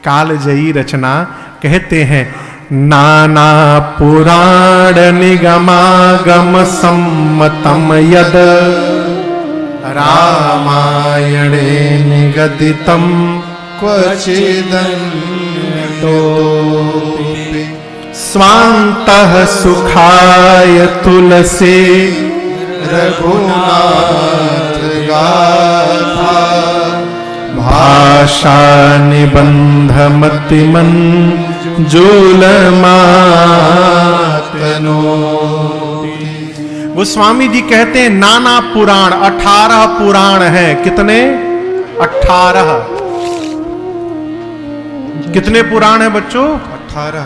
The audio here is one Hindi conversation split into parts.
कालजयी रचना कहते हैं। नाना पुराण निगमागम सम्मतम यद रामायणे निगदितम क्वचिदन्यतोऽपि स्वान्तः सुखाय तुलसी रघुनाथ गाथा भाषा निबंध मतिमन जुलमातनो। गोस्वामी जी कहते हैं नाना पुराण, 18 पुराण है। कितने? 18। कितने पुराण है बच्चों?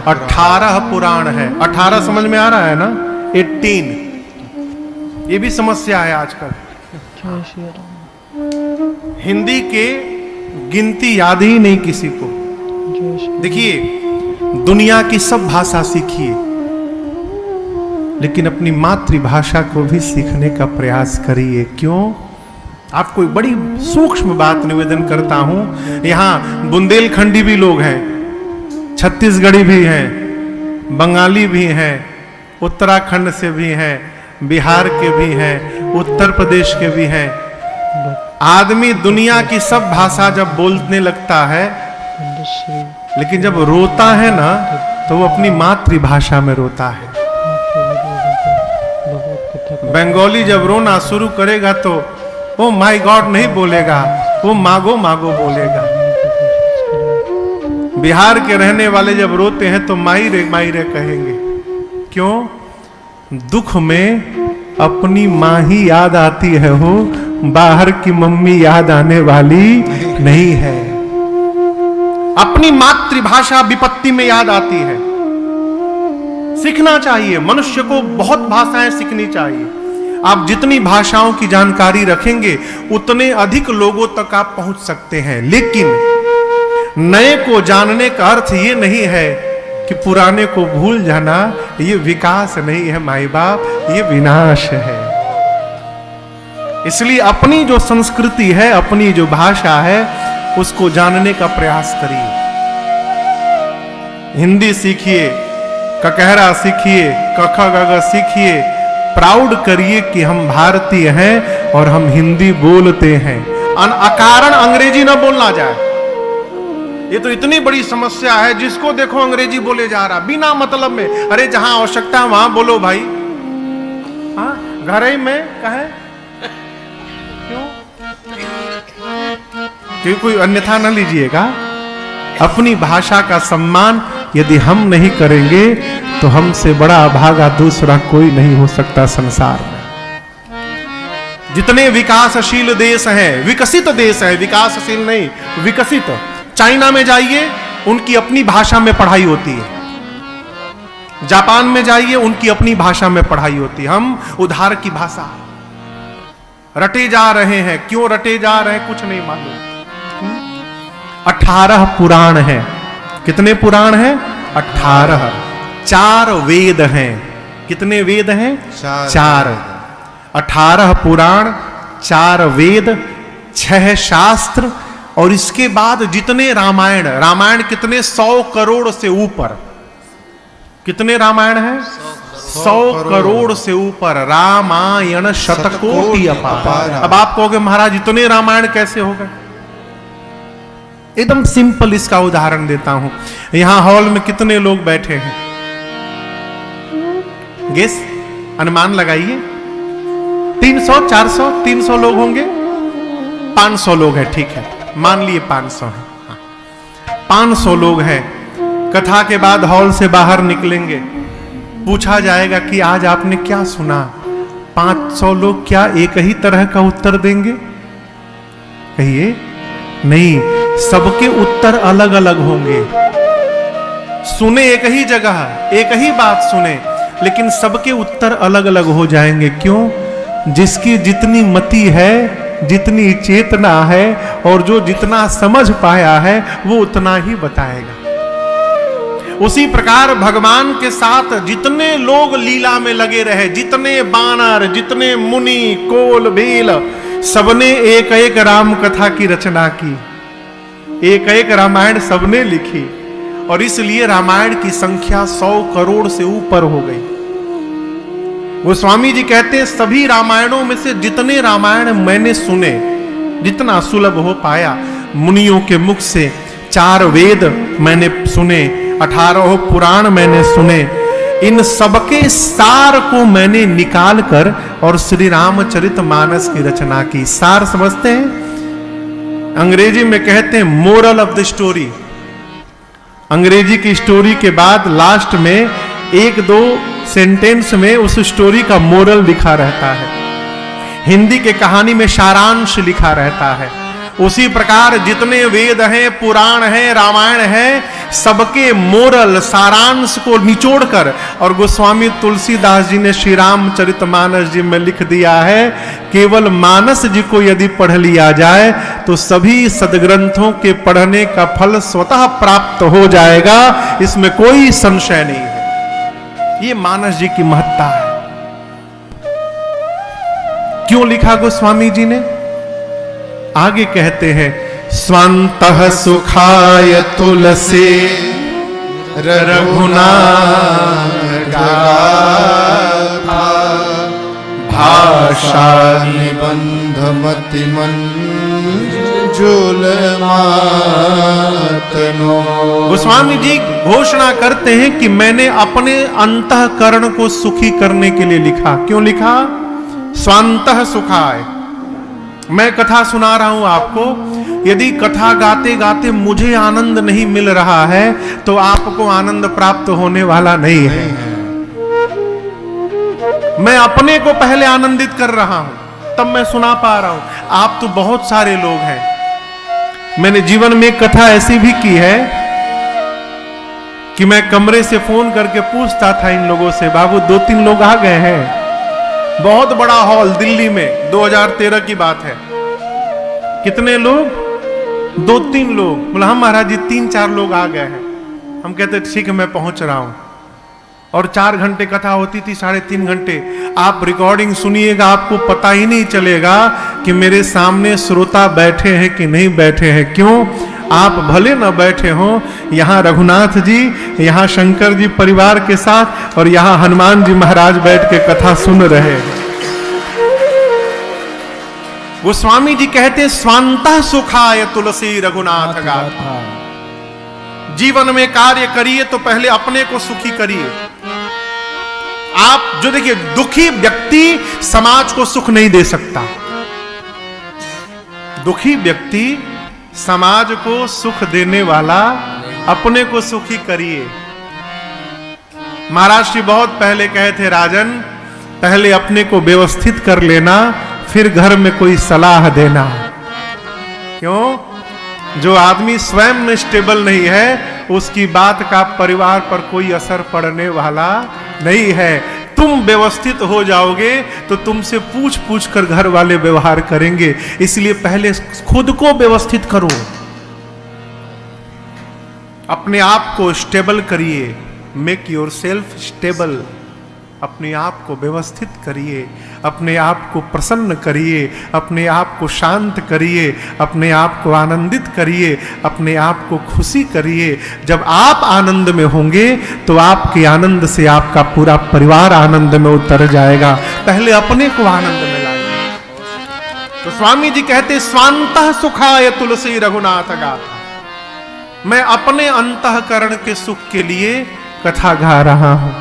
18 पुराण है। 18 समझ में आ रहा है ना? 18 ये भी समस्या है आजकल। हिंदी के गिनती याद ही नहीं किसी को। देखिए, दुनिया की सब भाषा सीखिए, लेकिन अपनी मातृभाषा को भी सीखने का प्रयास करिए। क्यों? आपको एक बड़ी सूक्ष्म बात निवेदन करता हूं। यहां बुंदेलखंडी भी लोग हैं, छत्तीसगढ़ी भी हैं, बंगाली भी हैं, उत्तराखंड से भी हैं, बिहार के भी हैं, उत्तर प्रदेश के भी हैं। आदमी दुनिया की सब भाषा जब बोलने लगता है, लेकिन जब रोता है ना, तो वो अपनी मातृभाषा में रोता है। बंगाली जब रोना शुरू करेगा तो वो माय गॉड नहीं बोलेगा, वो मागो मागो बोलेगा। बिहार के रहने वाले जब रोते हैं तो माई रे कहेंगे। क्यों? दुख में अपनी माँ ही याद आती है, हो बाहर की मम्मी याद आने वाली नहीं है। अपनी मातृभाषा विपत्ति में याद आती है। सीखना चाहिए, मनुष्य को बहुत भाषाएं सीखनी चाहिए। आप जितनी भाषाओं की जानकारी रखेंगे उतने अधिक लोगों तक आप पहुंच सकते हैं। लेकिन नए को जानने का अर्थ ये नहीं है कि पुराने को भूल जाना। ये विकास नहीं है माई बाप, ये विनाश है। इसलिए अपनी जो संस्कृति है, अपनी जो भाषा है, उसको जानने का प्रयास करिए। हिंदी सीखिए, ककहरा सीखिए, कख गग सीखिए। प्राउड करिए कि हम भारतीय हैं और हम हिंदी बोलते हैं। अकारण अंग्रेजी ना बोलना जाए। ये तो इतनी बड़ी समस्या है, जिसको देखो अंग्रेजी बोले जा रहा बिना मतलब में। अरे जहां आवश्यकता है वहां बोलो भाई। हाँ, घर ही में कहे क्यों? कोई अन्यथा न लीजिएगा। अपनी भाषा का सम्मान यदि हम नहीं करेंगे तो हमसे बड़ा अभागा दूसरा कोई नहीं हो सकता संसार में। जितने विकासशील देश हैं, विकसित देश है, विकासशील नहीं, विकसित। चाइना में जाइए, उनकी अपनी भाषा में पढ़ाई होती है। जापान में जाइए, उनकी अपनी भाषा में पढ़ाई होती है। हम उधार की भाषा रटे जा रहे हैं। क्यों रटे जा रहे हैं कुछ नहीं मालूम। 18 पुराण हैं। कितने पुराण हैं? 18। 4 वेद हैं। कितने वेद हैं? 4। 18 पुराण, 4 वेद, 6 शास्त्र, और इसके बाद जितने रामायण। रामायण कितने? 100 करोड़ से ऊपर। कितने रामायण हैं? 100 करोड़ से ऊपर। रामायण शतकोटि अपार। अब आप कहोगे महाराज इतने रामायण कैसे हो गए? एकदम सिंपल इसका उदाहरण देता हूं। यहां हॉल में कितने लोग बैठे हैं? गेस, अनुमान लगाइए। 300, 400, 300 लोग होंगे। 500 लोग हैं, ठीक है, मान लिए 500 है। 500 लोग हैं। कथा के बाद हॉल से बाहर निकलेंगे, पूछा जाएगा कि आज आपने क्या सुना। 500 लोग क्या एक ही तरह का उत्तर देंगे? कहिए नहीं, सबके उत्तर अलग अलग होंगे। सुने एक ही जगह, एक ही बात सुने, लेकिन सबके उत्तर अलग अलग हो जाएंगे। क्यों? जिसकी जितनी मति है, जितनी चेतना है, और जो जितना समझ पाया है, वो उतना ही बताएगा। उसी प्रकार भगवान के साथ जितने लोग लीला में लगे रहे, जितने बानर, जितने मुनि, कोल, बेल, सबने एक एक राम कथा की रचना की। एक एक रामायण सबने लिखी और इसलिए रामायण की संख्या 100 करोड़ से ऊपर हो गई। गोस्वामी जी कहते हैं सभी रामायणों में से जितने रामायण मैंने सुने, जितना सुलभ हो पाया, मुनियों के मुख से 4 वेद मैंने सुने, 18 पुराण मैंने सुने, इन सबके सार को मैंने निकाल कर और श्री रामचरितमानस की रचना की। सार समझते हैं? अंग्रेजी में कहते हैं मोरल ऑफ द स्टोरी। अंग्रेजी की स्टोरी के बाद लास्ट में 1-2 सेंटेंस में उस स्टोरी का मोरल लिखा रहता है। हिंदी के कहानी में सारांश लिखा रहता है। उसी प्रकार जितने वेद हैं, पुराण हैं, रामायण है, सबके मोरल सारांश को निचोड़कर और गोस्वामी तुलसीदास जी ने श्री रामचरितमानस जी में लिख दिया है, केवल मानस जी को यदि पढ़ लिया जाए तो सभी सदग्रंथों के पढ़ने का फल स्वतः प्राप्त हो जाएगा, इसमें कोई संशय नहीं है। ये मानस जी की महत्ता है। क्यों लिखा गोस्वामी जी ने? आगे कहते हैं स्वान्तः सुखाय तुलसी रघुनाथ गाथा भाषा निबंध मति मंजुल मातनो। गोस्वामी जी घोषणा करते हैं कि मैंने अपने अंतःकरण को सुखी करने के लिए लिखा। क्यों लिखा? स्वान्तः सुखाय। मैं कथा सुना रहा हूं आपको, यदि कथा गाते गाते मुझे आनंद नहीं मिल रहा है तो आपको आनंद प्राप्त होने वाला नहीं है। मैं अपने को पहले आनंदित कर रहा हूं तब मैं सुना पा रहा हूं। आप तो बहुत सारे लोग हैं। मैंने जीवन में कथा ऐसी भी की है कि मैं कमरे से फोन करके पूछता था इन लोगों से, बाबू 2-3 लोग आ गए हैं। बहुत बड़ा हॉल दिल्ली में, 2013 की बात है। कितने लोग? 2-3 लोग। बोला हम महाराज जी 3-4 लोग आ गए हैं। हम कहते ठीक है मैं पहुंच रहा हूं। और 4 घंटे कथा होती थी, 3.5 घंटे। आप रिकॉर्डिंग सुनिएगा, आपको पता ही नहीं चलेगा कि मेरे सामने श्रोता बैठे हैं कि नहीं बैठे हैं। क्यों? आप भले न बैठे हो, यहां रघुनाथ जी, यहां शंकर जी परिवार के साथ और यहां हनुमान जी महाराज बैठ के कथा सुन रहे हैं। गोस्वामी जी कहते स्वान्तः सुखाय तुलसी रघुनाथ गाथा। जीवन में कार्य करिए तो पहले अपने को सुखी करिए। आप जो देखिए, दुखी व्यक्ति समाज को सुख नहीं दे सकता। दुखी व्यक्ति समाज को सुख देने वाला, अपने को सुखी करिए। महाराज जी बहुत पहले कहे थे, राजन पहले अपने को व्यवस्थित कर लेना, फिर घर में कोई सलाह देना। क्यों? जो आदमी स्वयं में स्टेबल नहीं है उसकी बात का परिवार पर कोई असर पड़ने वाला नहीं है। तुम व्यवस्थित हो जाओगे तो तुमसे पूछ पूछ कर घर वाले व्यवहार करेंगे। इसलिए पहले खुद को व्यवस्थित करो, अपने आप को स्टेबल करिए। Make your self stable. अपने आप को व्यवस्थित करिए, अपने आप को प्रसन्न करिए, अपने आप को शांत करिए, अपने आप को आनंदित करिए, अपने आप को खुशी करिए। जब आप आनंद में होंगे तो आपके आनंद से आपका पूरा परिवार आनंद में उतर जाएगा। पहले अपने को आनंद में लाइए। तो स्वामी जी कहते स्वान्तः सुखाय तुलसी रघुनाथ गाथा। मैं अपने अंतःकरण के सुख के लिए कथा गा रहा हूं।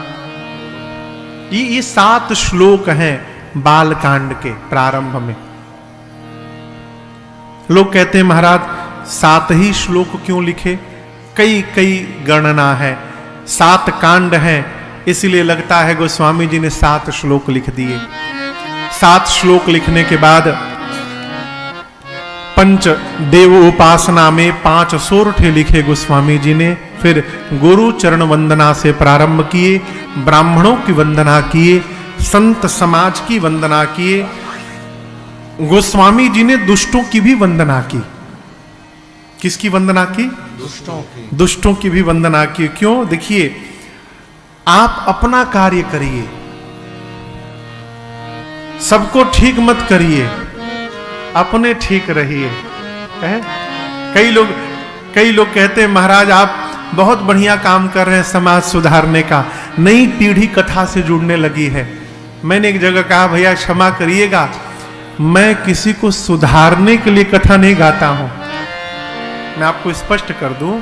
ये 7 श्लोक हैं बालकांड के प्रारंभ में। लोग कहते हैं महाराज 7 ही श्लोक क्यों लिखे? कई कई गणना है, 7 कांड हैं, इसलिए लगता है गोस्वामी जी ने 7 श्लोक लिख दिए। 7 श्लोक लिखने के बाद पंच देव उपासना में 5 सोरठे लिखे गोस्वामी जी ने। फिर गुरु चरण वंदना से प्रारंभ किए, ब्राह्मणों की वंदना किए, संत समाज की वंदना किए। गोस्वामी जी ने दुष्टों की भी वंदना की। किसकी वंदना की? दुष्टों की। दुष्टों की भी वंदना की। क्यों? देखिए, आप अपना कार्य करिए, सबको ठीक मत करिए, अपने ठीक रहिए। कई लोग कई लोग कहते हैं महाराज आप बहुत बढ़िया काम कर रहे हैं समाज सुधारने का, नई पीढ़ी कथा से जुड़ने लगी है। मैंने एक जगह कहा भैया क्षमा करिएगा, मैं किसी को सुधारने के लिए कथा नहीं गाता हूं। मैं आपको स्पष्ट कर दूं,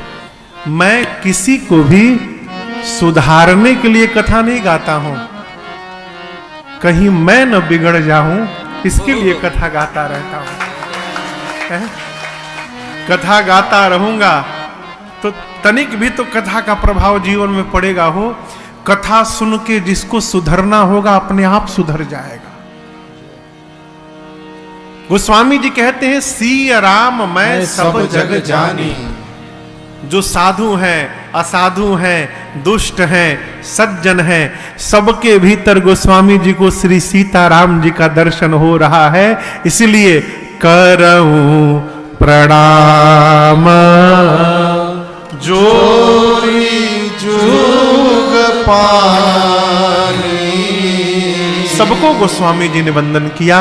मैं किसी को भी सुधारने के लिए कथा नहीं गाता हूं। कहीं मैं न बिगड़ जाऊं इसके लिए कथा गाता रहता हूं। कथा गाता रहूंगा तो तनिक भी तो कथा का प्रभाव जीवन में पड़ेगा हो। कथा सुन के जिसको सुधरना होगा अपने आप सुधर जाएगा। गोस्वामी जी कहते हैं सिय राम मैं सब जग जानी। जो साधु हैं, असाधु हैं, दुष्ट हैं, सज्जन हैं, सबके भीतर गोस्वामी जी को श्री सीताराम जी का दर्शन हो रहा है। इसलिए करऊं प्रणाम जोरी जुग पानी। सबको गोस्वामी जी ने वंदन किया,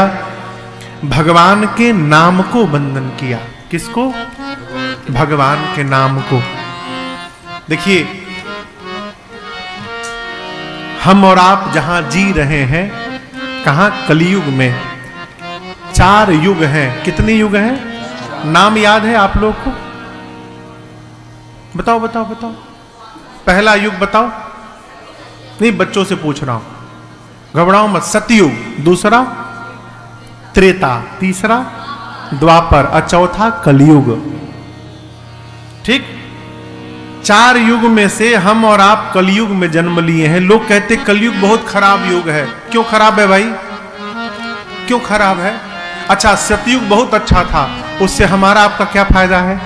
भगवान के नाम को वंदन किया। किसको? भगवान के नाम को। देखिए हम और आप जहां जी रहे हैं, कहां? कलयुग में 4 युग हैं। कितने युग हैं? नाम याद है आप लोग को? बताओ बताओ बताओ। पहला युग बताओ। नहीं, बच्चों से पूछ रहा हूं, घबराओ मत। सतयुग, दूसरा त्रेता, तीसरा द्वापर और चौथा कलयुग। ठीक, 4 युग में से हम और आप कलयुग में जन्म लिए हैं। लोग कहते कलयुग बहुत खराब युग है। क्यों खराब है भाई? क्यों खराब है? अच्छा, सतयुग बहुत अच्छा था, उससे हमारा आपका क्या फायदा है?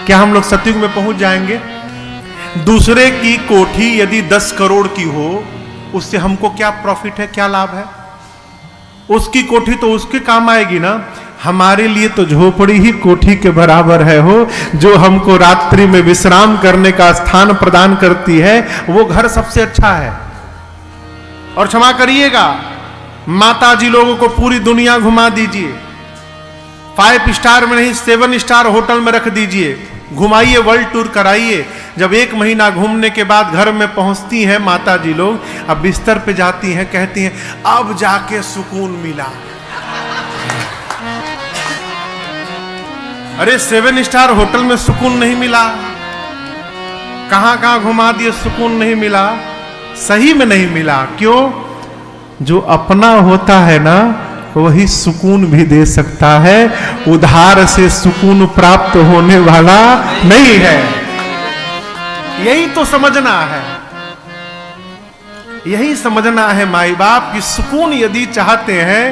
क्या हम लोग सतयुग में पहुंच जाएंगे? दूसरे की कोठी यदि 10 करोड़ की हो, उससे हमको क्या प्रॉफिट है, क्या लाभ है? उसकी कोठी तो उसके काम आएगी ना। हमारे लिए तो झोपड़ी ही कोठी के बराबर है हो। जो हमको रात्रि में विश्राम करने का स्थान प्रदान करती है, वो घर सबसे अच्छा है। और क्षमा करिएगा, माता जी लोगों को पूरी दुनिया घुमा दीजिए, 5 स्टार में नहीं 7 स्टार होटल में रख दीजिए, घुमाइए, वर्ल्ड टूर कराइए। जब 1 महीना घूमने के बाद घर में पहुंचती हैं माता जी लोग, अब बिस्तर पे जाती हैं, कहती हैं अब जाके सुकून मिला। अरे 7 स्टार होटल में सुकून नहीं मिला, कहां कहां घुमा दिए, सुकून नहीं मिला, सही में नहीं मिला। क्यों? जो अपना होता है ना, वही सुकून भी दे सकता है, उधार से सुकून प्राप्त होने वाला नहीं है। यही तो समझना है, यही समझना है माई बाप की सुकून यदि चाहते हैं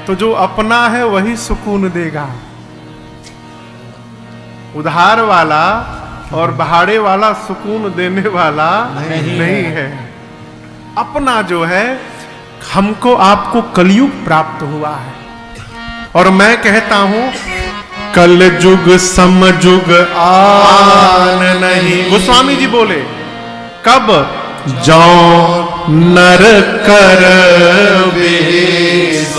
तो जो अपना है वही सुकून देगा। उधार वाला और भाड़े वाला सुकून देने वाला नहीं है। अपना जो है, हमको आपको कलयुग प्राप्त हुआ है। और मैं कहता हूं कल जुग समजुग आन नहीं। गोस्वामी जी बोले कब? जो नर कर विश्वास।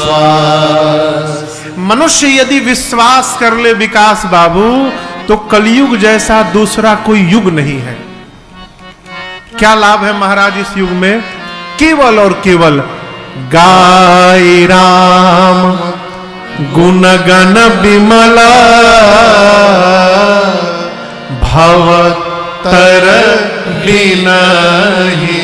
मनुष्य यदि विश्वास कर ले विकास बाबू, तो कलयुग जैसा दूसरा कोई युग नहीं है। क्या लाभ है महाराज इस युग में? केवल और केवल गाय राम गुण गण विमला भवतर बिनहि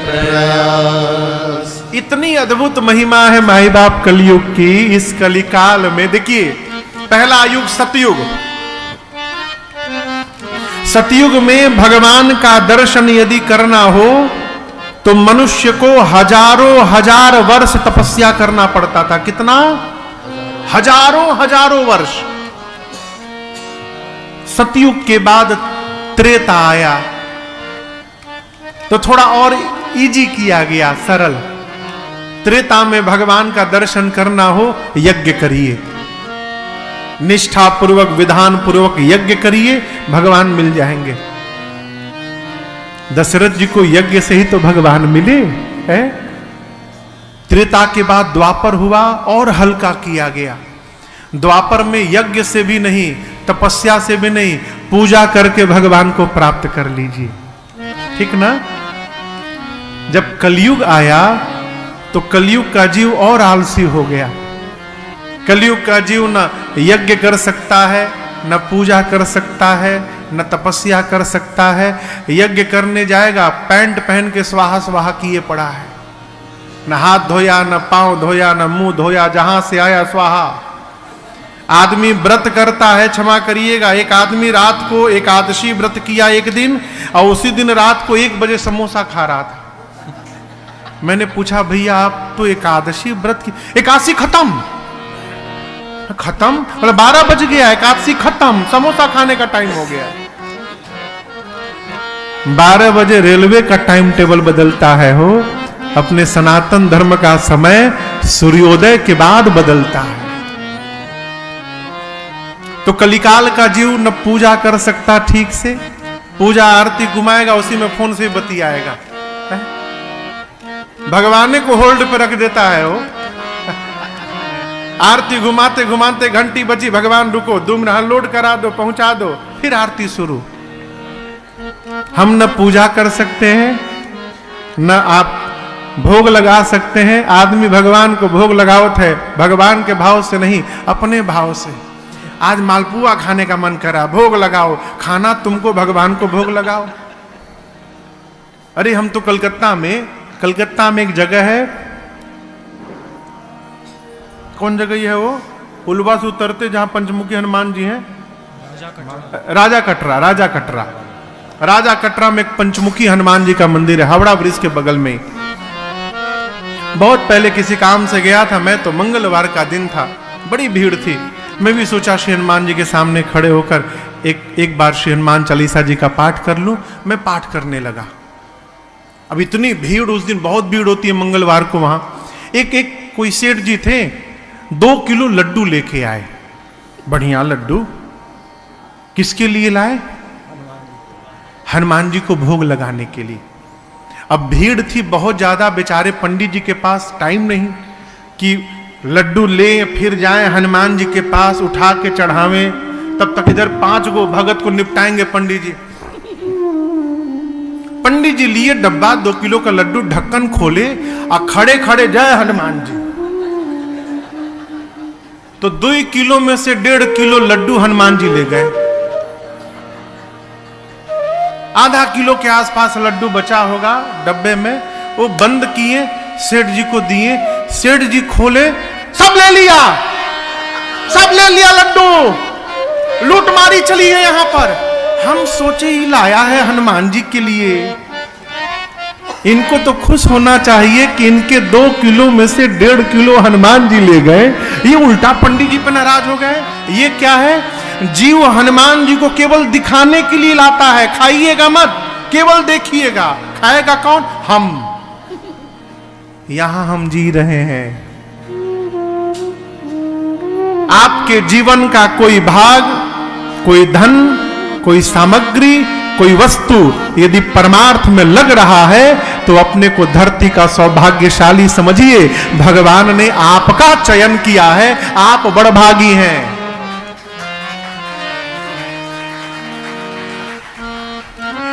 प्रयास। इतनी अद्भुत महिमा है माई बाप कलयुग की। इस कलिकाल में देखिए, पहला युग सतयुग। सतयुग में भगवान का दर्शन यदि करना हो तो मनुष्य को हजारों हजार वर्ष तपस्या करना पड़ता था। कितना? हजारों वर्ष। सतयुग के बाद त्रेता आया तो थोड़ा और इजी किया गया, सरल। त्रेता में भगवान का दर्शन करना हो, यज्ञ करिए, निष्ठा पूर्वक विधान पूर्वक यज्ञ करिए, भगवान मिल जाएंगे। दशरथ जी को यज्ञ से ही तो भगवान मिले हैं। त्रेता के बाद द्वापर हुआ और हल्का किया गया। द्वापर में यज्ञ से भी नहीं, तपस्या से भी नहीं, पूजा करके भगवान को प्राप्त कर लीजिए। ठीक ना? जब कलयुग आया तो कलयुग का जीव और आलसी हो गया। कलयुग का जीव न यज्ञ कर सकता है, न पूजा कर सकता है, न तपस्या कर सकता है। यज्ञ करने जाएगा, पैंट पहन के स्वाहा स्वाहा किए पड़ा है, न हाथ धोया, न पांव धोया, न मुंह धोया, जहां से आया स्वाहा। आदमी व्रत करता है, क्षमा करिएगा, एक आदमी रात को एकादशी व्रत किया एक दिन, और उसी दिन रात को 1 बजे समोसा खा रहा था। मैंने पूछा, भैया आप तो एकादशी व्रत की, एकादशी खत्म खत्म, मतलब 12 बज गया, एकादशी खत्म, समोसा खाने का टाइम हो गया। 12 बजे रेलवे का टाइम टेबल बदलता है हो, अपने सनातन धर्म का समय सूर्योदय के बाद बदलता है। तो कलिकाल का जीव न पूजा कर सकता ठीक से, पूजा आरती घुमाएगा, उसी में फोन से बतियाएगा, भगवान को होल्ड पे रख देता है वो। आरती घुमाते घुमाते घंटी बजी, भगवान रुको 2 मिनट लोड करा दो, पहुंचा दो, फिर आरती शुरू। हम न पूजा कर सकते हैं, न आप भोग लगा सकते हैं। आदमी भगवान को भोग लगावत है, भगवान के भाव से नहीं, अपने भाव से। आज मालपुआ खाने का मन करा, भोग लगाओ, खाना तुमको, भगवान को भोग लगाओ। अरे हम तो कलकत्ता में एक जगह है, कौन जगह है वो, पुलवा से उतरते जहां पंचमुखी हनुमान जी हैं, राजा कटरा में एक पंचमुखी हनुमान जी का मंदिर है, हावड़ा ब्रिज के बगल में। बहुत पहले किसी काम से गया था मैं, तो मंगलवार का दिन था, बड़ी भीड़ थी। मैं भी सोचा श्री हनुमान जी के सामने खड़े होकर एक बार श्री हनुमान चालीसा जी का पाठ कर लूं। मैं पाठ करने लगा। अब इतनी भीड़, उस दिन बहुत भीड़ होती है मंगलवार को वहां। एक कोई सेठ जी थे, 2 किलो लड्डू लेके आए, बढ़िया लड्डू। किसके लिए लाए? हनुमान जी को भोग लगाने के लिए। अब भीड़ थी बहुत ज्यादा, बेचारे पंडित जी के पास टाइम नहीं कि लड्डू ले फिर जाएं हनुमान जी के पास, उठा के चढ़ावें, तब तक इधर 5 गो भगत को निपटाएंगे पंडित जी। पंडित जी लिए डब्बा, 2 किलो का लड्डू, ढक्कन खोले और खड़े खड़े जय हनुमान जी। तो 2 किलो में से 1.5 किलो लड्डू हनुमान जी ले गए। आधा किलो के आसपास लड्डू बचा होगा डब्बे में, वो बंद किए, सेठ जी को दिए। सेठ जी खोले, सब ले लिया लड्डू, लूटमारी चली है यहां पर। हम सोचे ही लाया है हनुमान जी के लिए, इनको तो खुश होना चाहिए कि इनके 2 किलो में से 1.5 किलो हनुमान जी ले गए। ये उल्टा पंडित जी पे नाराज हो गए। ये क्या है? जीव हनुमान जी को केवल दिखाने के लिए लाता है, खाइएगा मत, केवल देखिएगा। खाएगा कौन? हम। यहां हम जी रहे हैं। आपके जीवन का कोई भाग, कोई धन, कोई सामग्री, कोई वस्तु यदि परमार्थ में लग रहा है तो अपने को धरती का सौभाग्यशाली समझिए। भगवान ने आपका चयन किया है, आप बड़भागी हैं।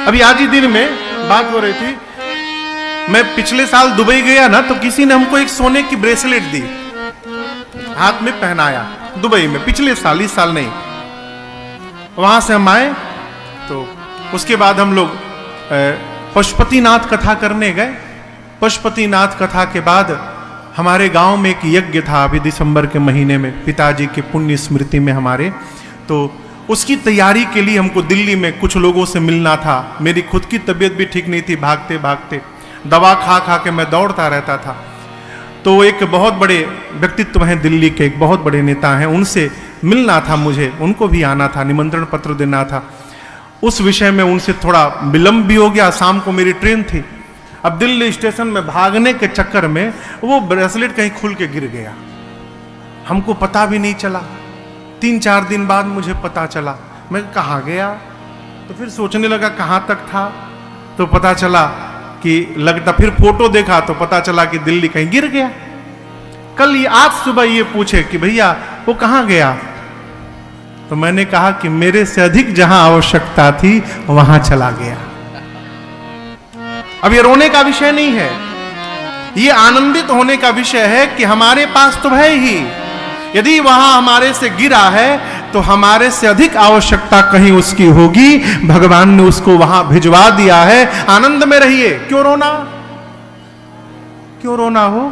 अभी आज ही दिन में बात हो रही थी, मैं पिछले साल दुबई गया ना, तो किसी ने हमको एक सोने की ब्रेसलेट दी, हाथ में पहनाया दुबई में, पिछले साल, इस साल नहीं। वहां से हम आए तो उसके बाद हम लोग पशुपतिनाथ कथा करने गए। पशुपतिनाथ कथा के बाद हमारे गांव में एक यज्ञ था अभी दिसंबर के महीने में, पिताजी के पुण्य स्मृति में हमारे। तो उसकी तैयारी के लिए हमको दिल्ली में कुछ लोगों से मिलना था। मेरी खुद की तबीयत भी ठीक नहीं थी, भागते भागते दवा खा खा के मैं दौड़ता रहता था। तो एक बहुत बड़े व्यक्तित्व हैं दिल्ली के, एक बहुत बड़े नेता हैं, उनसे मिलना था मुझे, उनको भी आना था, निमंत्रण पत्र देना था। उस विषय में उनसे थोड़ा विलंब भी हो गया, शाम को मेरी ट्रेन थी। अब दिल्ली स्टेशन में भागने के चक्कर में वो ब्रेसलेट कहीं खुल के गिर गया, हमको पता भी नहीं चला। 3-4 दिन बाद मुझे पता चला, मैं कहाँ गया, तो फिर सोचने लगा कहाँ तक था, तो पता चला कि लगता, फिर फोटो देखा तो पता चला कि दिल्ली कहीं गिर गया। कल आज सुबह ये पूछे कि भैया वो कहाँ गया, तो मैंने कहा कि मेरे से अधिक जहां आवश्यकता थी वहां चला गया। अब ये रोने का विषय नहीं है, ये आनंदित होने का विषय है कि हमारे पास तो है ही, यदि वहां हमारे से गिरा है तो हमारे से अधिक आवश्यकता कहीं उसकी होगी, भगवान ने उसको वहां भिजवा दिया है। आनंद में रहिए, क्यों रोना, क्यों रोना हो?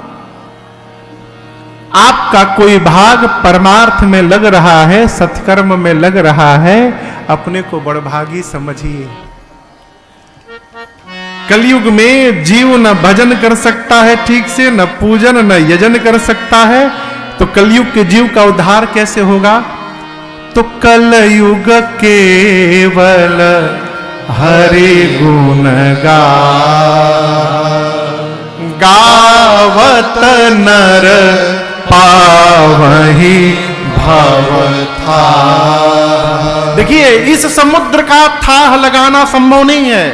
आपका कोई भाग परमार्थ में लग रहा है, सत्कर्म में लग रहा है, अपने को बड़भागी समझिए। कलयुग में जीव न भजन कर सकता है ठीक से, न पूजन न यजन कर सकता है, तो कलयुग के जीव का उद्धार कैसे होगा? तो कलयुग केवल हरि गुण गावत नर पावहि भव था। देखिए, इस समुद्र का थाह लगाना संभव नहीं है,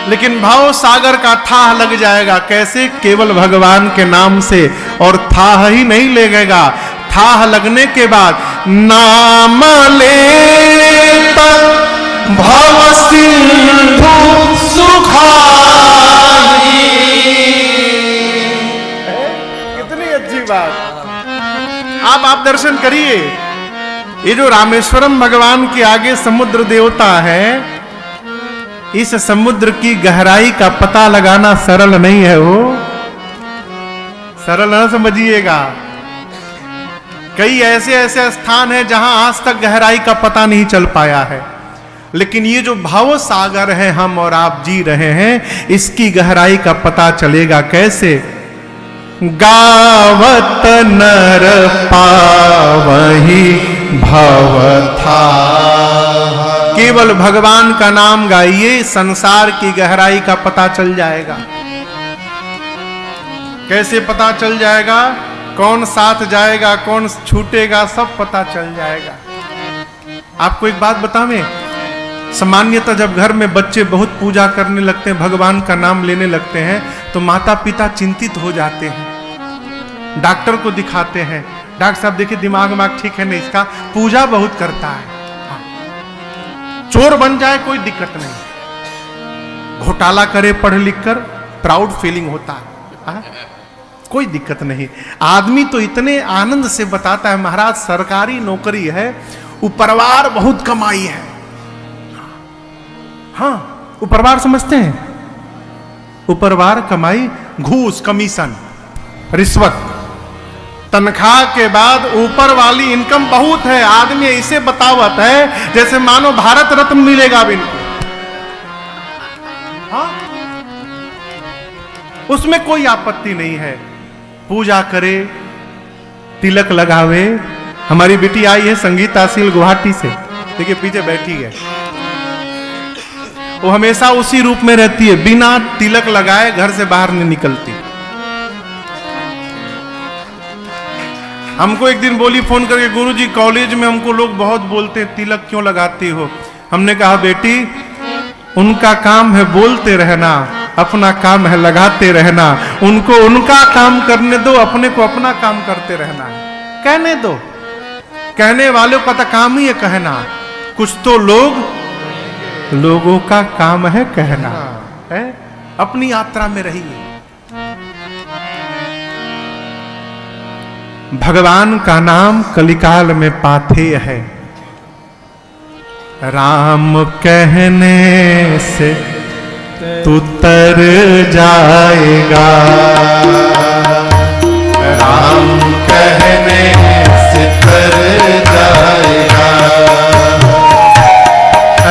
लेकिन भाव सागर का थाह लग जाएगा। कैसे? केवल भगवान के नाम से। और थाह ही नहीं लगेगा, थाह लगने के बाद नाम लेता भव सिंधु सुखाई। कितनी अच्छी बात। आप दर्शन करिए, ये जो रामेश्वरम भगवान के आगे समुद्र देवता है, इस समुद्र की गहराई का पता लगाना सरल नहीं है, वो सरल ना समझिएगा। कई ऐसे ऐसे स्थान हैं जहां आज तक गहराई का पता नहीं चल पाया है, लेकिन ये जो भाव सागर है हम और आप जी रहे हैं, इसकी गहराई का पता चलेगा कैसे? गावत नर पावहि भव था। केवल भगवान का नाम गाइए, संसार की गहराई का पता चल जाएगा। कैसे पता चल जाएगा? कौन साथ जाएगा, कौन छूटेगा, सब पता चल जाएगा। आपको एक बात बतावें, सामान्यतः जब घर में बच्चे बहुत पूजा करने लगते हैं, भगवान का नाम लेने लगते हैं, तो माता पिता चिंतित हो जाते हैं, डॉक्टर को दिखाते हैं, डॉक्टर साहब देखिए दिमाग में ठीक है नहीं, इसका पूजा बहुत करता है, चोर बन जाए कोई दिक्कत नहीं, घोटाला करे पढ़ लिख कर प्राउड फीलिंग होता है, कोई दिक्कत नहीं। आदमी तो इतने आनंद से बताता है, महाराज सरकारी नौकरी है, उपरवार बहुत कमाई है। हाँ, उपरवार समझते हैं? उपरवार कमाई, घूस, कमीशन, रिश्वत, तनख्वाह के बाद ऊपर वाली इनकम बहुत है। आदमी ऐसे बतावत है जैसे मानो भारत रत्न मिलेगा अब इनको। हाँ? उसमें कोई आपत्ति नहीं है, पूजा करे, तिलक लगावे। हमारी बेटी आई है संगीत तहसील गुवाहाटी से, देखिए पीछे बैठी है, वो हमेशा उसी रूप में रहती है, बिना तिलक लगाए घर से बाहर नहीं निकलती। हमको एक दिन बोली फोन करके, गुरुजी कॉलेज में हमको लोग बहुत बोलते हैं तिलक क्यों लगाती हो। हमने कहा बेटी उनका काम है बोलते रहना, अपना काम है लगाते रहना। उनको उनका काम करने दो, अपने को अपना काम करते रहना। कहने दो, कहने वालों का तो काम ही है कहना, कुछ तो लोगों का काम है कहना है। अपनी यात्रा में रहिए। भगवान का नाम कलिकाल में पाथेय है। राम कहने से तू तर जाएगा, राम कहने से तर जाएगा,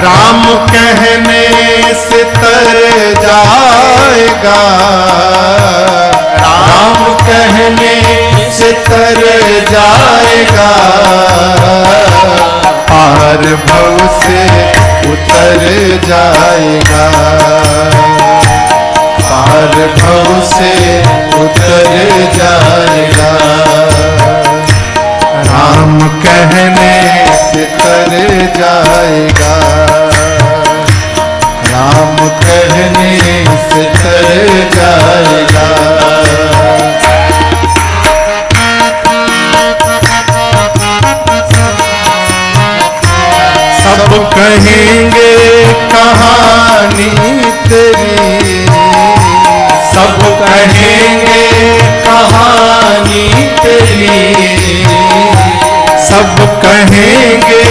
राम कहने से तर जाएगा, राम कहने से तर जाएगा, पार भव से उतर जाएगा, पार भव से उतर जाएगा, राम कहने से तर जाएगा, राम कहने से तर जाएगा। कहेंगे कहानी तेरी, सब कहेंगे कहानी तेरी, सब कहेंगे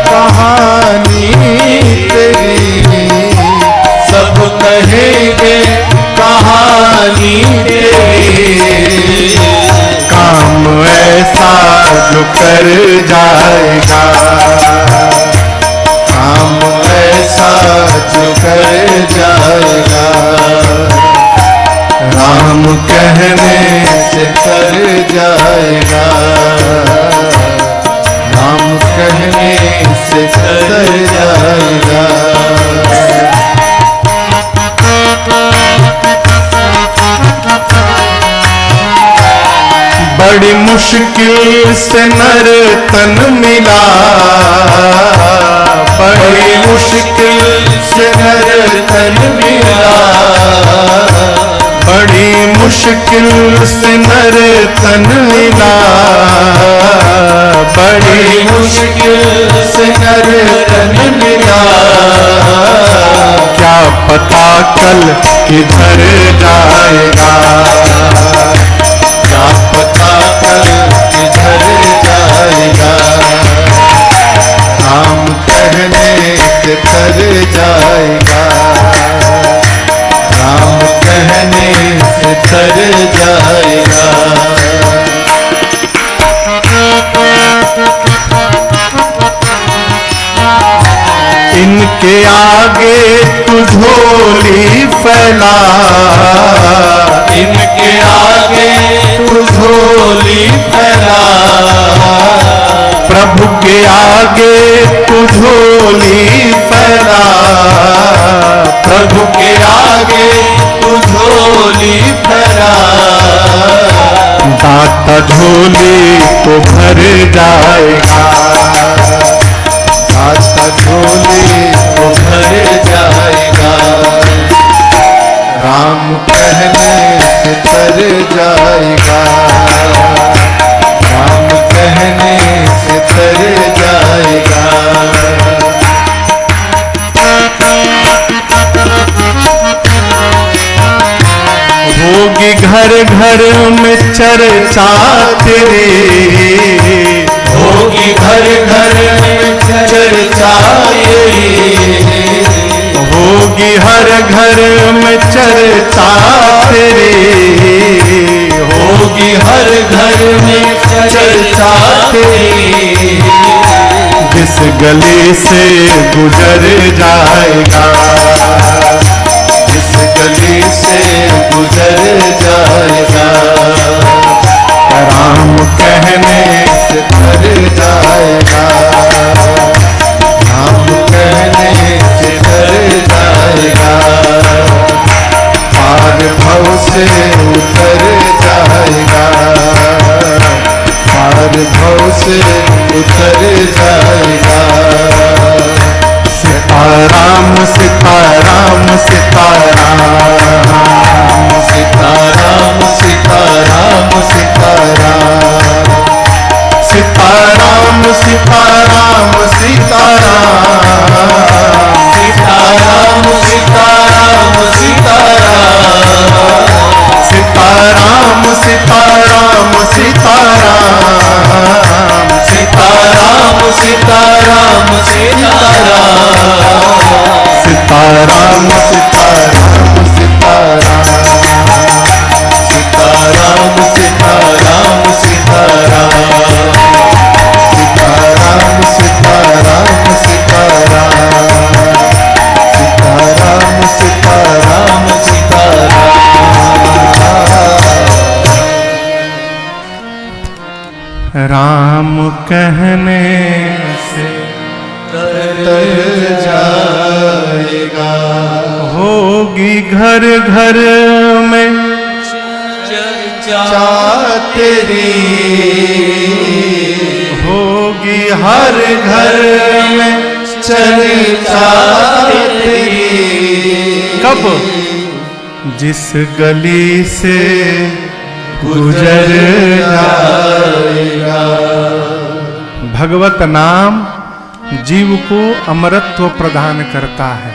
कहानी तेरी, सब कहेंगे कहानी तेरी। काम ऐसा जो कर जाएगा, काम ऐसा जो कर जाएगा, राम कहने से कर जाएगा, राम कहने से कर जाएगा। बड़ी मुश्किल से नर तन मिला, बड़ी मुश्किल से नर तन मिला, बड़ी मुश्किल से नर तन मिला, बड़ी मुश्किल से नर तन मिला। क्या पता कल किधर जाएगा, क्या पता कल किधर जाएगा, राम कहने से कर जाएगा, राम कहने से कर जाएगा। इनके आगे तू झोली फैला, इनके आगे तू झोली फैला, प्रभु के आगे तू झोली फैला, प्रभु के आगे तू झोली फैला। दाता झोली तो भर जाएगा, दाता झोली तो भर जाएगा, राम कहने से तर जाएगा, राम कहने से तर जाएगा। होगी घर घर में चर्चा तेरी, होगी घर घर में चर्चा तेरी, होगी हर घर में चर्चा तेरी, होगी हर घर में चर्चा तेरी। जिस गली से गुजर जाएगा, जिस गली से गुजर जाएगा, राम कहने से तर जाएगा, राम कहने से तर जाएगा, पार भव से उतर जाएगा, पार भव से उतर जाएगा। सीताराम सीताराम सीताराम, सीताराम सीताराम सीताराम, सीताराम सीताराम सीताराम, सीताराम सीताराम सीताराम, सीताराम सीताराम सीताराम, सीताराम सीताराम सीताराम, सीताराम सीताराम सीताराम, सीताराम सीताराम सीताराम, सीताराम सीताराम सीताराम, सीताराम सीताराम सीताराम। राम कहने से तर जाएगा, होगी घर घर में चर्चा तेरी, होगी हर घर में चर्चा तेरी। कब? जिस गली से गुजर जाएगा। भगवत नाम जीव को अमरत्व प्रदान करता है।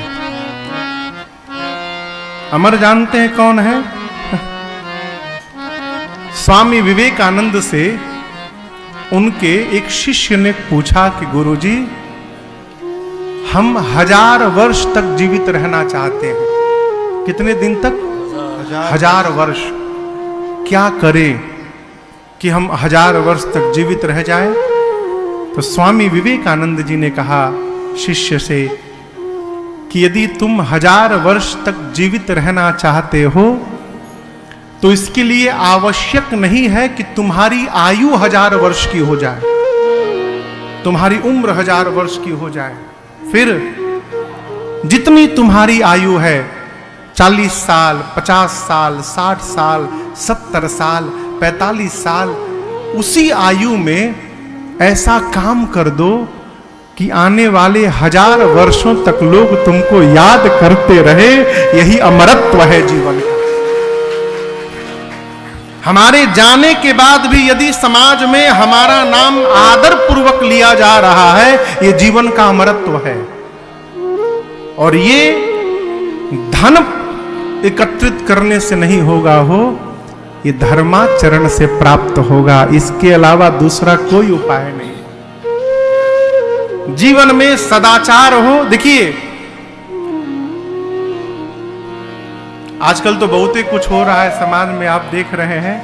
अमर जानते हैं कौन है? स्वामी विवेकानंद से उनके एक शिष्य ने पूछा कि गुरुजी, हम 1000 वर्ष तक जीवित रहना चाहते हैं। कितने दिन तक? 1000 वर्ष। क्या करें कि हम 1000 वर्ष तक जीवित रह जाएं? तो स्वामी विवेकानंद जी ने कहा शिष्य से कि यदि तुम 1000 वर्ष तक जीवित रहना चाहते हो तो इसके लिए आवश्यक नहीं है कि तुम्हारी आयु 1000 वर्ष की हो जाए, तुम्हारी उम्र 1000 वर्ष की हो जाए। फिर जितनी तुम्हारी आयु है, 40 साल, 50 साल, 60 साल, 70 साल, 45 साल, उसी आयु में ऐसा काम कर दो कि आने वाले 1000 वर्षों तक लोग तुमको याद करते रहे। यही अमरत्व है जीवन का। हमारे जाने के बाद भी यदि समाज में हमारा नाम आदर पूर्वक लिया जा रहा है, यह जीवन का अमरत्व है। और ये धन एकत्रित करने से नहीं होगा, ये धर्माचरण से प्राप्त होगा। इसके अलावा दूसरा कोई उपाय नहीं। जीवन में सदाचार हो। देखिए आजकल तो बहुत ही कुछ हो रहा है समाज में, आप देख रहे हैं,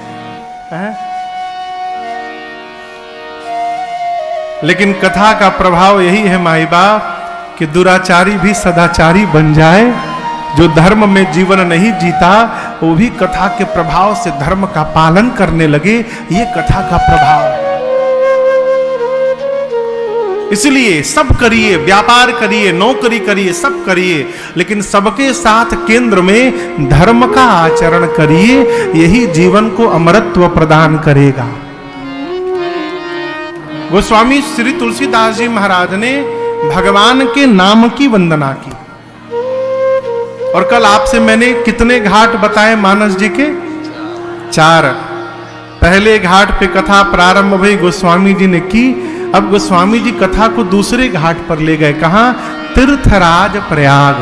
लेकिन कथा का प्रभाव यही है माई बाप कि दुराचारी भी सदाचारी बन जाए। जो धर्म में जीवन नहीं जीता वो भी कथा के प्रभाव से धर्म का पालन करने लगे। ये कथा का प्रभाव है। इसलिए सब करिए, व्यापार करिए, नौकरी करिए, सब करिए, लेकिन सबके साथ केंद्र में धर्म का आचरण करिए। यही जीवन को अमरत्व प्रदान करेगा। गोस्वामी श्री तुलसीदास जी महाराज ने भगवान के नाम की वंदना की। और कल आपसे मैंने कितने घाट बताए मानस जी के? 4। पहले घाट पे कथा प्रारंभ हुई, गोस्वामी जी ने की। अब गोस्वामी जी कथा को दूसरे घाट पर ले गए। कहां? तीर्थराज प्रयाग।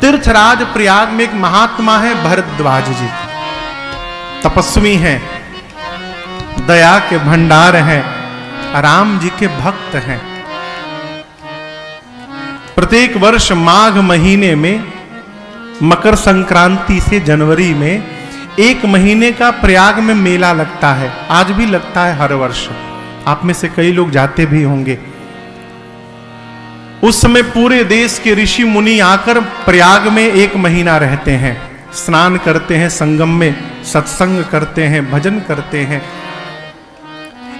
तीर्थराज प्रयाग में एक महात्मा है भरद्वाज जी, तपस्वी हैं, दया के भंडार हैं, राम जी के भक्त हैं। प्रत्येक वर्ष माघ महीने में, मकर संक्रांति से जनवरी में 1 महीने का प्रयाग में मेला लगता है। आज भी लगता है हर वर्ष। आप में से कई लोग जाते भी होंगे। उस समय पूरे देश के ऋषि मुनि आकर प्रयाग में 1 महीना रहते हैं, स्नान करते हैं, संगम में सत्संग करते हैं, भजन करते हैं।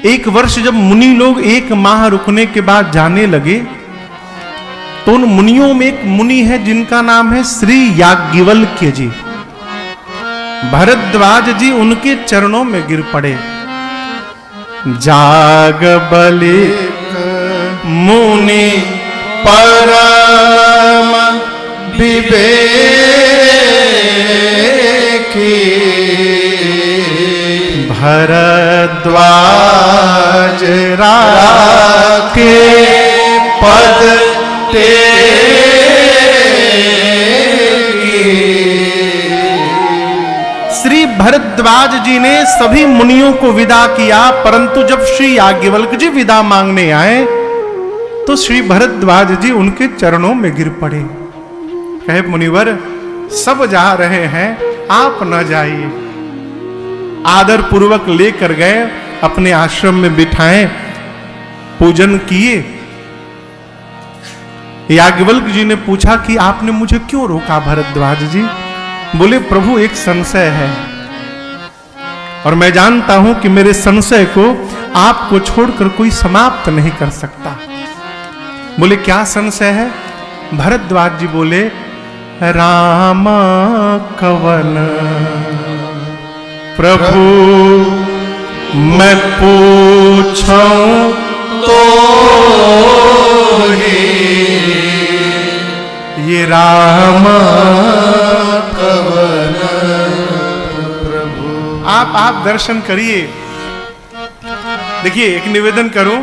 एक वर्ष जब मुनि लोग 1 माह रुकने के बाद जाने लगे तो उन मुनियों में एक मुनि है जिनका नाम है श्री याज्ञवल्क्य जी। भरद्वाज जी उनके चरणों में गिर पड़े। जाग बलि मुनि परम विवेकी, भरद्वाज राखे पद श्री भरद्वाज जी ने सभी मुनियों को विदा किया, परंतु जब श्री याज्ञवल्क्य जी विदा मांगने आए तो श्री भरद्वाज जी उनके चरणों में गिर पड़े। कहे मुनिवर, सब जा रहे हैं, आप न जाइए। आदर पूर्वक लेकर गए, अपने आश्रम में बिठाए, पूजन किए। याज्ञवल्क्य जी ने पूछा कि आपने मुझे क्यों रोका भरद्वाज जी? बोले, प्रभु एक संशय है और मैं जानता हूं कि मेरे संशय को आपको छोड़कर कोई समाप्त नहीं कर सकता। बोले, क्या संशय है? भरद्वाज जी बोले, राम कवन प्रभु मैं पूछूं तो ये राम कवन प्रभु। आप दर्शन करिए। देखिए, एक निवेदन करूं,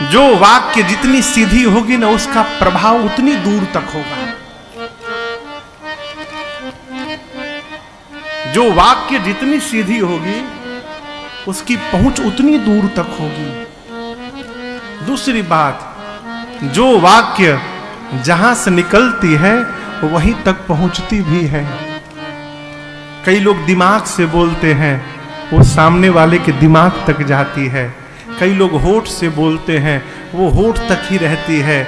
जो वाक्य जितनी सीधी होगी ना उसका प्रभाव उतनी दूर तक होगा। जो वाक्य जितनी सीधी होगी उसकी पहुंच उतनी दूर तक होगी। दूसरी बात, जो वाक्य जहां से निकलती है वहीं तक पहुंचती भी है। कई लोग दिमाग से बोलते हैं, वो सामने वाले के दिमाग तक जाती है। कई लोग होठ से बोलते हैं, वो होठ तक ही रहती है।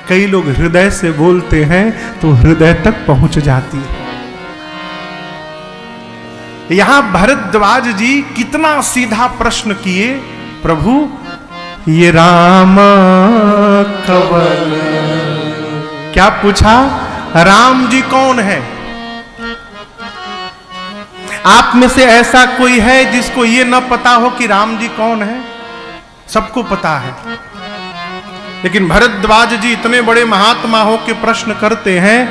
कई लोग हृदय से बोलते हैं तो हृदय तक पहुंच जाती है। यहां भरद्वाज जी कितना सीधा प्रश्न किए, प्रभु ये राम कवन, क्या पूछा? राम जी कौन है? आप में से ऐसा कोई है जिसको ये न पता हो कि राम जी कौन है? सबको पता है, लेकिन भरद्वाज जी इतने बड़े महात्मा हो के प्रश्न करते हैं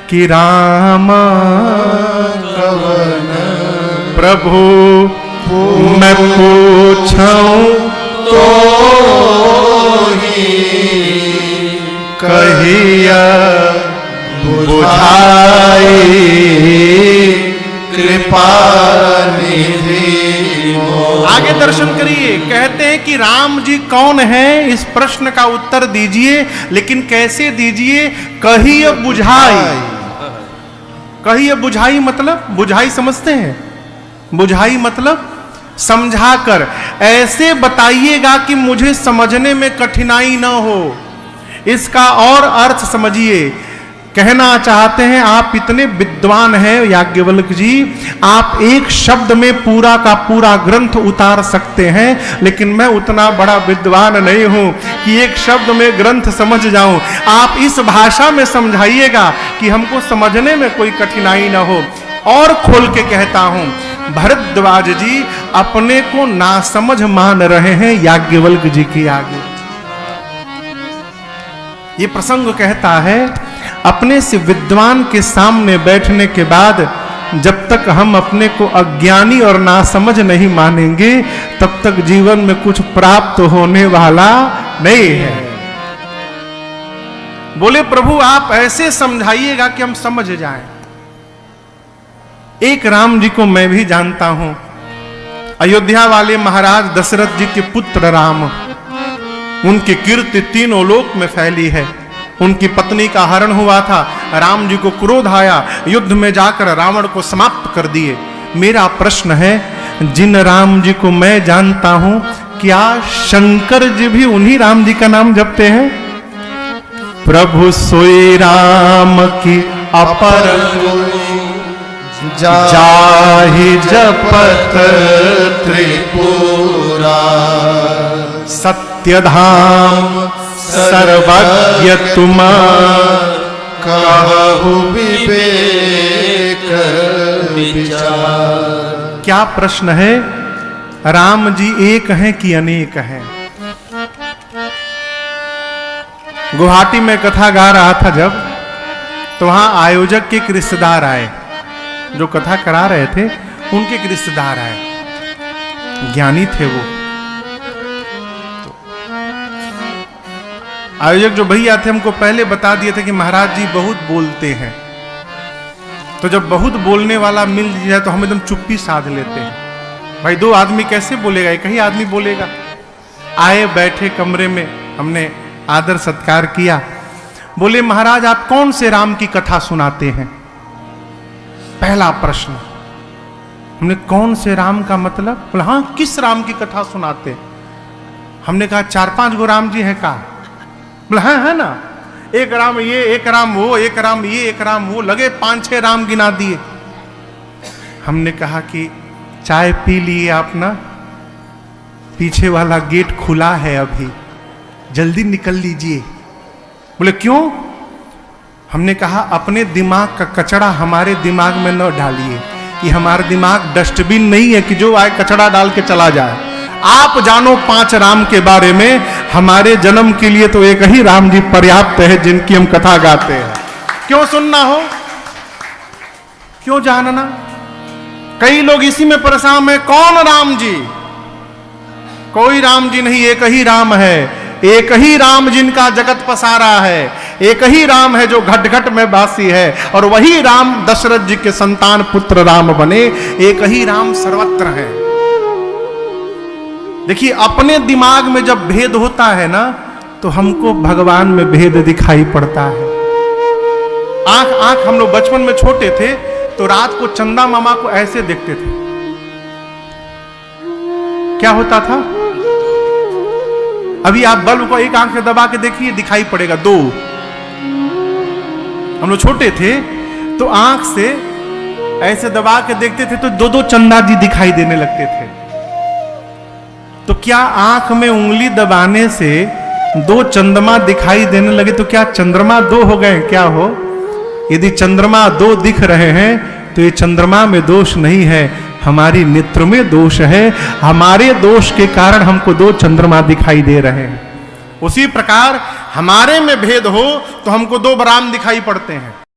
कि राम कवन प्रभु मैं पूछूं तो ही कहिया बुझाई कृपा निधि। आगे दर्शन करिए, कहते हैं कि राम जी कौन है, इस प्रश्न का उत्तर दीजिए, लेकिन कैसे दीजिए? कहिए बुझाई। कहिए बुझाई मतलब, बुझाई समझते हैं? बुझाई मतलब समझाकर, ऐसे बताइएगा कि मुझे समझने में कठिनाई ना हो। इसका और अर्थ समझिए। कहना चाहते हैं आप इतने विद्वान हैं याज्ञवल्क्य जी, आप एक शब्द में पूरा का पूरा ग्रंथ उतार सकते हैं, लेकिन मैं उतना बड़ा विद्वान नहीं हूं कि एक शब्द में ग्रंथ समझ जाऊं। आप इस भाषा में समझाइएगा कि हमको समझने में कोई कठिनाई ना हो। और खोल के कहता हूं, भरद्वाज जी अपने को नासमझ मान रहे हैं याज्ञवल्क्य जी के आगे। ये प्रसंग कहता है, अपने से विद्वान के सामने बैठने के बाद जब तक हम अपने को अज्ञानी और नासमझ नहीं मानेंगे, तब तक जीवन में कुछ प्राप्त होने वाला नहीं है। बोले प्रभु आप ऐसे समझाइएगा कि हम समझ जाएं। एक राम जी को मैं भी जानता हूं, अयोध्या वाले महाराज दशरथ जी के पुत्र राम। उनकी कीर्ति तीनों लोक में फैली है। उनकी पत्नी का हरण हुआ था, राम जी को क्रोध आया, युद्ध में जाकर रावण को समाप्त कर दिए। मेरा प्रश्न है, जिन राम जी को मैं जानता हूं, क्या शंकर जी भी उन्हीं राम जी का नाम जपते हैं? प्रभु सोई राम की अपर जाहि जपत त्रिपुरा, सत्यधाम सर्वज्ञ तुम कहु विवेक विचार। क्या प्रश्न है? राम जी एक हैं कि अनेक हैं? गुवाहाटी में कथा गा रहा था जब, तो वहां आयोजक के एक रिश्तेदार आए, जो कथा करा रहे थे उनके एक रिश्तेदार आए, ज्ञानी थे वो। आयोजक जो भैया थे हमको पहले बता दिए थे कि महाराज जी बहुत बोलते हैं, तो जब बहुत बोलने वाला मिल जाए तो हम एकदम चुप्पी साध लेते हैं। भाई दो आदमी कैसे बोलेगा, एक ही आदमी बोलेगा। आए बैठे कमरे में, हमने आदर सत्कार किया। बोले महाराज आप कौन से राम की कथा सुनाते हैं? पहला प्रश्न। हमने कौन से राम का मतलब? बोले हाँ किस राम की कथा सुनाते? हमने कहा 4-5 गो राम जी हैं का? बोले हाँ है ना, एक राम ये, एक राम वो, एक राम ये, एक राम वो, लगे 5-6 राम गिना दिए। हमने कहा कि चाय पी लिए आप ना, पीछे वाला गेट खुला है अभी, जल्दी निकल लीजिए। बोले क्यों? हमने कहा अपने दिमाग का कचरा हमारे दिमाग में न डालिए, कि हमारा दिमाग डस्टबिन नहीं है कि जो आए कचरा डाल के चला जाए। आप जानो 5 राम के बारे में, हमारे जन्म के लिए तो एक ही राम जी पर्याप्त है जिनकी हम कथा गाते हैं। क्यों सुनना हो, क्यों जानना? कई लोग इसी में परेशान है, कौन राम जी? कोई राम जी नहीं, एक ही राम है। एक ही राम जिनका जगत पसारा है, एक ही राम है जो घट घट में वासी है, और वही राम दशरथ जी के संतान पुत्र राम बने। एक ही राम सर्वत्र है। देखिए, अपने दिमाग में जब भेद होता है ना, तो हमको भगवान में भेद दिखाई पड़ता है। आंख हम लोग बचपन में छोटे थे तो रात को चंदा मामा को ऐसे देखते थे। क्या होता था? अभी आप बल्ब को एक आंख से दबा के देखिए, दिखाई पड़ेगा दो। हम लोग छोटे थे तो आंख से ऐसे दबा के देखते थे तो दो दो चंदा जी दिखाई देने लगते थे। तो क्या आंख में उंगली दबाने से दो चंद्रमा दिखाई देने लगे तो क्या चंद्रमा दो हो गए? क्या हो? यदि चंद्रमा दो दिख रहे हैं तो ये चंद्रमा में दोष नहीं है, हमारी नेत्र में दोष है। हमारे दोष के कारण हमको दो चंद्रमा दिखाई दे रहे हैं। उसी प्रकार हमारे में भेद हो तो हमको दो राम दिखाई पड़ते हैं।